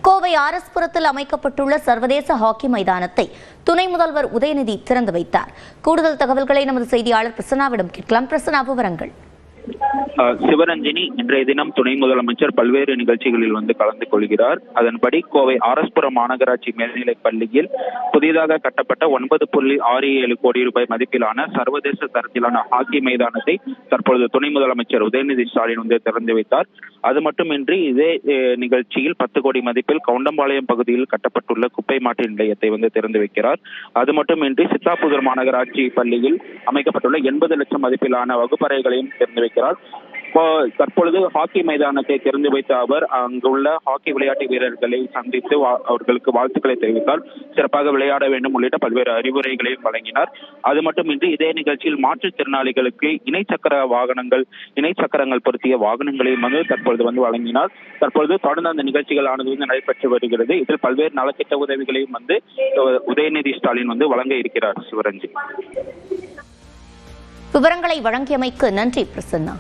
கோவை ஆர்எஸ்புரத்தில் அமைக்கப்பட்டுள்ள சர்வதேச ஹாக்கி மைதானத்தை துணை முதல்வர் உதயநிதி திறந்து வைத்தார். கூடுதல் தகவல்களை நமது செய்தியாளர் பிரசன்னாவிடம் கேட்கலாம். பிரசன்னா, விவரங்கள். சிவரஞ்சனி, இன்றைய தினம் துணை முதலமைச்சர் பல்வேறு நிகழ்ச்சிகளில் கலந்து கொள்கிறார். அதன்படி கோவை ஆர்எஸ்புரம் மாநகராட்சி மேல்நிலைப் பள்ளியில் புதிதாக கட்டப்பட்ட 9.67 கோடி ரூபாய் மதிப்பிலான சர்வதேச தரத்திலான ஹாக்கி மைதானத்தை தற்பொழுது துணை முதலமைச்சர் உதயநிதி ஸ்டாலின் திறந்து வைத்தார். அது மட்டுமின்றி இதே நிகழ்ச்சியில் 10 கோடி மதிப்பில் கவுண்டம்பாளையம் பகுதியில் கட்டப்பட்டுள்ள குப்பை மாற்று நிலையத்தை திறந்து வைக்கிறார். அது மட்டுமின்றி சித்தாபுதூர் மாநகராட்சி பள்ளியில் அமைக்கப்பட்டுள்ள 80 லட்சம் மதிப்பிலான வகுப்பறைகளையும் திறந்து வைக்கிறார். தற்பொழுது ஹாக்கி மைதானத்தை திறந்து வைத்த அவர் அங்குள்ள ஹாக்கி விளையாட்டு வீரர்களை சந்தித்து அவர்களுக்கு வாழ்த்துக்களை தெரிவித்தார். சிறப்பாக விளையாட வேண்டும் உள்ளிட்ட பல்வேறு அறிவுரைகளையும் வழங்கினார். அது மட்டுமின்றி இதே நிகழ்ச்சியில் மாற்றுத்திறனாளிகளுக்கு இணை சக்கரங்கள் பொருத்திய வாகனங்களையும் தற்பொழுது வழங்கினார். தற்பொழுது தொடர்ந்து அந்த நிகழ்ச்சிகளானது நடைபெற்று வருகிறது. இதில் பல்வேறு நலத்திட்ட உதவிகளையும் உதயநிதி ஸ்டாலின் வழங்க இருக்கிறார். சிவரஞ்சன், விவரங்களை வழங்கியமைக்கு நன்றி பிரசன்னா.